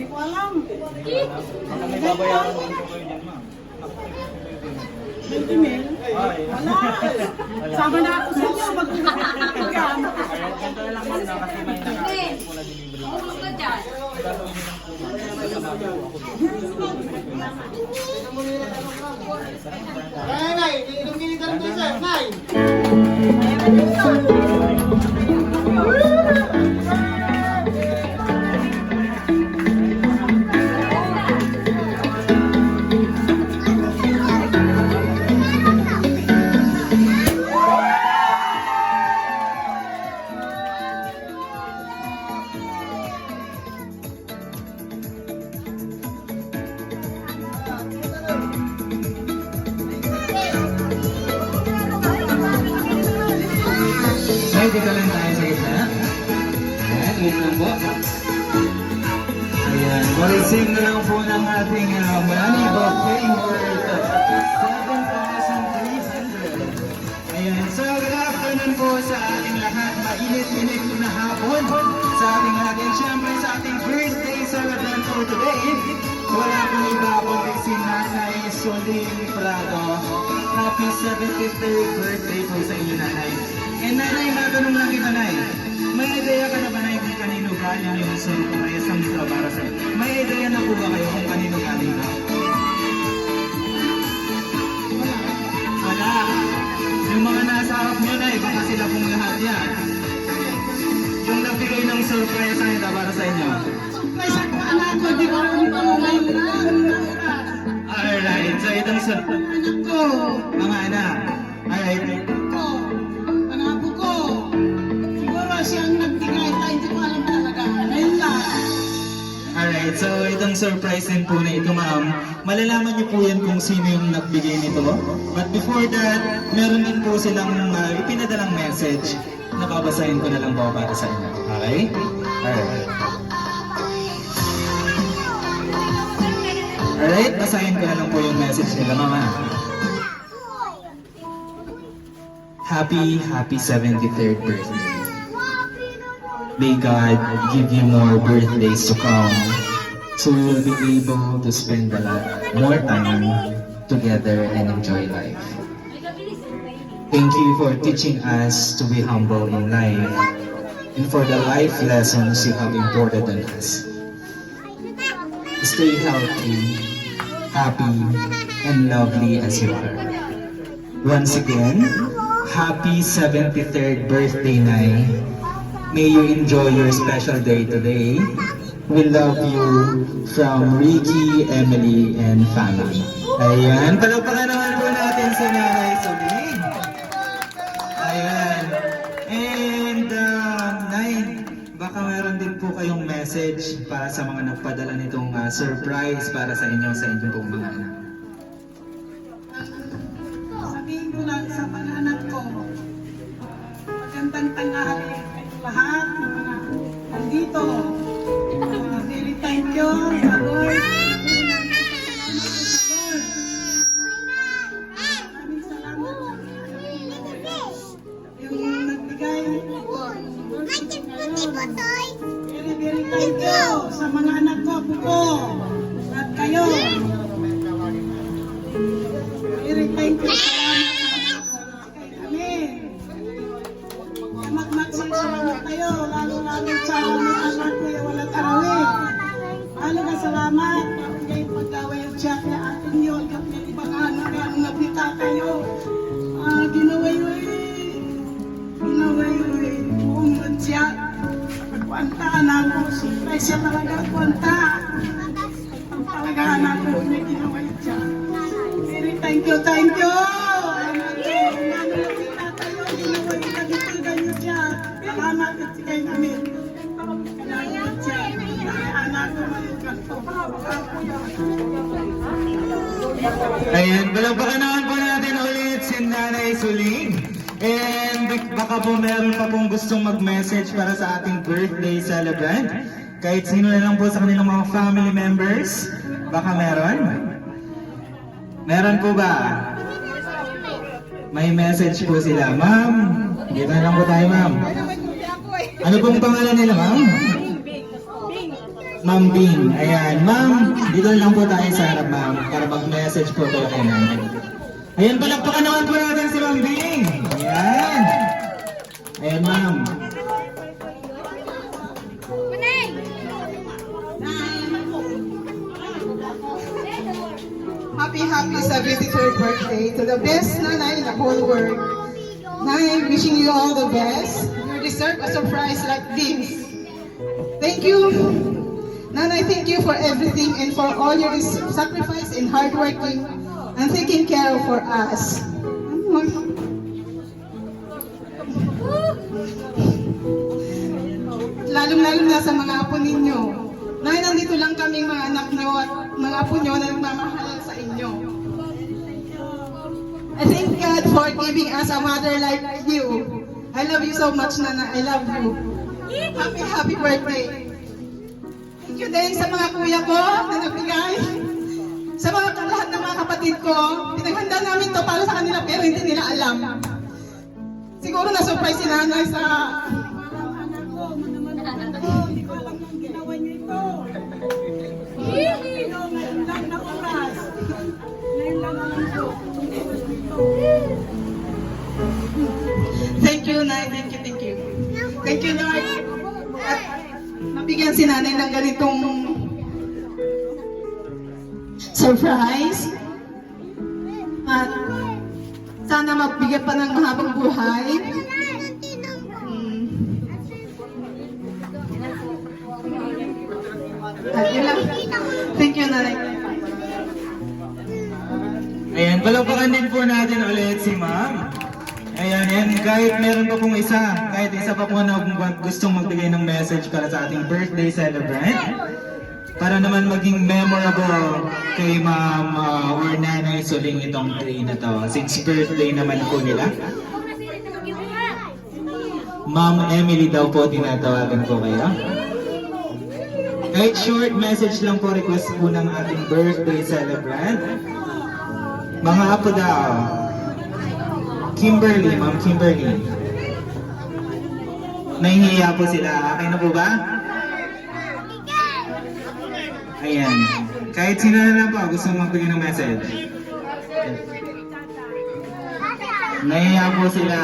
Hindi ko alam. Baka may babayaran din po kayo dyan, ma'am. 20 mil? Wala. Sama na ako sa inyo. Mag-uwigan. Kaya ganito na lang ma'am na kasi may nakakit po na delivery. Mahulog ka dyan. Gagawin niyo lang po ma'am. Kasama po ako doon. Nay, nay, inom ginitan ko sir, nay. Ay, dito lang tayo sa gitna. Ayan, wait lang po. Ayan, balising na lang po ng ating money buffet worth 7,300. Ayan, so good afternoon po sa ating lahat. Mainit-init na hapon sa ating lahat. And syempre sa ating birthday celebrant for today. Wala pong iba kundi si Nanay Soling Prado. Happy 73rd birthday po sa inyo, Nanay. And Nanay, matanong lang kita, Nay. May idea ka na ba, Nay, kung kanino galing yung surprise ang ito para sa iyo? May idea na po ba kayo kung kanino galing ka? Wala. Yung mga nasa harap nyo, Nay, baka sila pong lahat yan. Yung nagbigay ng surprise ang ito para sa inyo. May sakwa anak ko. Di ko alam ito. Alright, so itong surprise. Anak ko. Mga anak. Alright. Ko. Ang apo ko. Siguro siyang nagbigay. Hindi ko alam talaga. Ayun lang. Alright, so itong surprise din po na ito, ma'am. Malalaman niyo po yan kung sino yung nagbigay nito. But before that, meron din po silang ipinadalang message na babasahin ko na lang po para sa inyo. Okay? Alright. Alright, basahin ko na lang po yung message nila, mama. Happy 73rd birthday. May God give you more birthdays to come, so we'll be able to spend a lot more time together and enjoy life. Thank you for teaching us to be humble in life and for the life lessons you have imparted on us. Stay healthy, happy, and lovely as you are. Once again, happy 73rd birthday, Nay. May you enjoy your special day today. We love you from Ricky, Emily, and family. Ayan, palagpakan naman po natin si Nanay Soling. Ayan. And, Nay, baka meron din po kayong message para sa mga nagpadala nitong surprise para sa inyo, sa inyong pong mga anak. Sabihin ko lang sa mga anak ko. Magandang tanghali. Lahat ng mga nandito. Very thank you sa Lord. Maraming salamat. Yung nagbigay. Very thank you sa mga anak ko, buko. At kayo. Very thank you. Salamat kayo, lalo-lalo sa mga anak ko yung walang tarawih. Lalo na salamat, kaya pagkaway yung siya kaya atin yun, kaya ibang anak ang nabita kayo. Ginaway-way, buong siya. Kwanta anak ko, surprise siya talaga, kwanta. Talaga anak ko, may ginaway siya. Very thank you, thank you. Salamat at sikay namin. Anak ko Ayan, palagpakan naman po natin ulit si Nanay Soling. And baka po meron pa pong gustong mag-message para sa ating birthday celebrant. Kahit sino na lang po sa kanilang mga family members. Baka meron? Meron po ba? May message po sila. Ma'am, dito na lang po tayo, ma'am. Ano pong pangalan nila, ma'am? Ma'am Bing. Ayan, ma'am, dito lang po tayo sa harap, ma'am, para mag-message po kayo kay nanay. Ayan, palakpakan naman po natin si Ma'am Bing. Ayan. Ayan, ma'am. Happy 73rd birthday to the best nanay in the whole world. Nanay, wishing you all the best. You deserve a surprise like this. Thank you. Nanay, thank you for everything and for all your sacrifice and hard working and taking care for us. Lalong-lalo na sa mga apo ninyo. Nay, nandito lang kaming mga anak nyo at mga apo nyo na nagmamahal sa inyo. I thank God for giving us a mother like you. I love you so much, Nana. I love you. Happy birthday. Thank you din sa mga kuya ko na nagbigay. Sa mga lahat ng mga kapatid ko, pinaghanda namin to para sa kanila pero hindi nila alam. Siguro na-surprise si Nanay sa anak ko, hindi ko alam ang ginawa niyo ito. Ngayon lang na oras. Ngayon lang naman po. Thank you, Nay. Thank you. Thank you, Lord. At nabigyan si Nanay ng ganitong surprise. At sana magbigyan pa ng mahabang buhay. At yun lang. Thank you, Nanay. Ayan, palakpakan din po natin ulit si ma'am. Ayan, kahit meron pa pong kahit isa pa po na gustong magbigay ng message para sa ating birthday celebrant, para naman maging memorable kay ma'am or nanay Suling itong day na to, since birthday naman po nila. Ma'am Emily daw po, tinatawagan po kayo. Kahit short message lang po, request po ng ating birthday celebrant. Mga apo daw. Kimberly, Ma'am Kimberly. Nahihiya po sila. Okay na po ba? Ayan. Kahit sino na lang po, gusto magbigay ng message. Nahihiya po sila.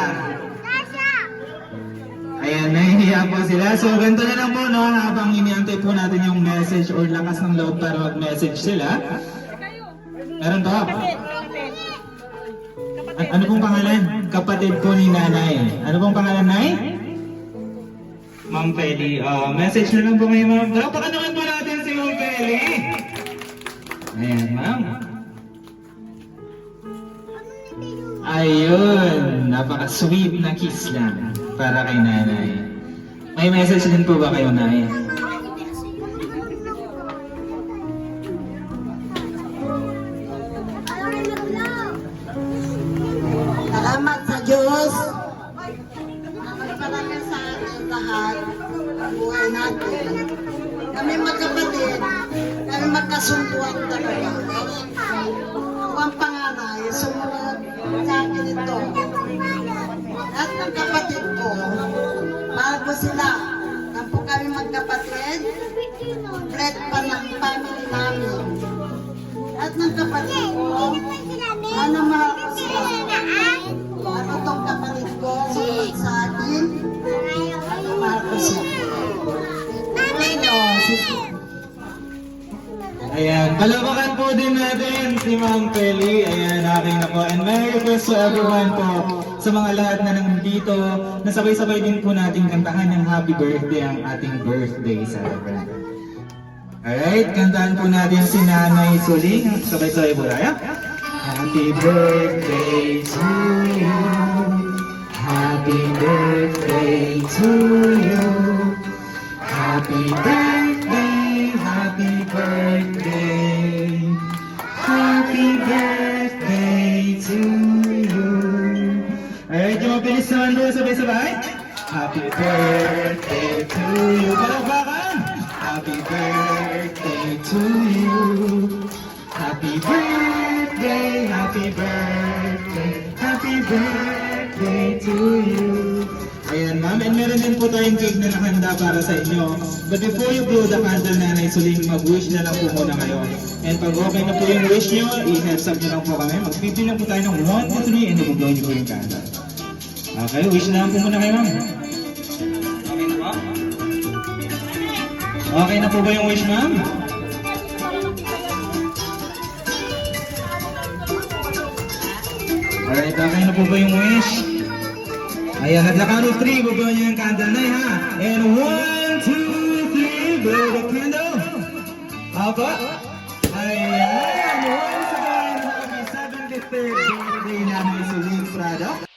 Ayan, nahihiya po sila. So, ganito na lang po, no? Habang iniantay po natin yung message or lakas ng loob para mag-message sila. Meron to? Ano pong pangalan? Kapatid po ni nanay. Ano pong pangalan, Nay? Ma'am Peli. Message na lang po ngayon, ma'am. Palakpakan naman po natin si Ma'am Peli. Ayan, ma'am. Ayun. Napaka-sweet na kiss lang para kay nanay. May message din po ba kayo, Nay? Salamat sa Diyos. Salamat sa ating lahat. Buhay natin. Kami magkapatid. Kami magkasunduan talaga. Ang pangaray, sumunod sa akin ito. Lahat ng kapatid ko, mahal ko sila. Nang po kami magkapatid, bread pa ng family namin. Lahat ng kapatid ko, mahal ko sila. Ano tong kapatid ko, sumunod sa akin, mahal ko sila. Ayan, palabakan po din natin si Ma'am Peli. Ayan, aking na po. And may request to everyone po sa mga lahat na nandito, na sabay-sabay din po natin kantahan ng happy birthday ang ating birthday celebrant. Alright, kantahan po natin si Nanay Suling. Sabay-sabay po tayo. Happy birthday to you. Happy birthday to you. Happy birthday, happy birthday. Happy birthday to you. Alright, yung mabilis naman doon, sabay-sabay. Happy birthday to you. Palakpakan! Happy birthday to you. Happy birthday, happy birthday, happy birthday to you. Ayan, ma'am. And meron din po tayong cake na nakahanda para sa inyo. But before you blow the candle, Nanay Suling, mag-wish na lang po muna kayo. And pag okay na po yung wish nyo, i-heads up nyo lang po kami. Mag-50 lang po tayo ng 1 to 3 and i-blow nyo po yung candle. Okay, wish na lang po muna kayo, ma'am. Okay na ba? Okay na po ba yung wish, ma'am? Alright, okay na po ba yung wish? Ayan, at the count of 3, baba nyo yung candle na ha. And 1, 2, 3, blow the candle. Apa? Ayan, once again, happy 73rd birthday namin sa Suling Product.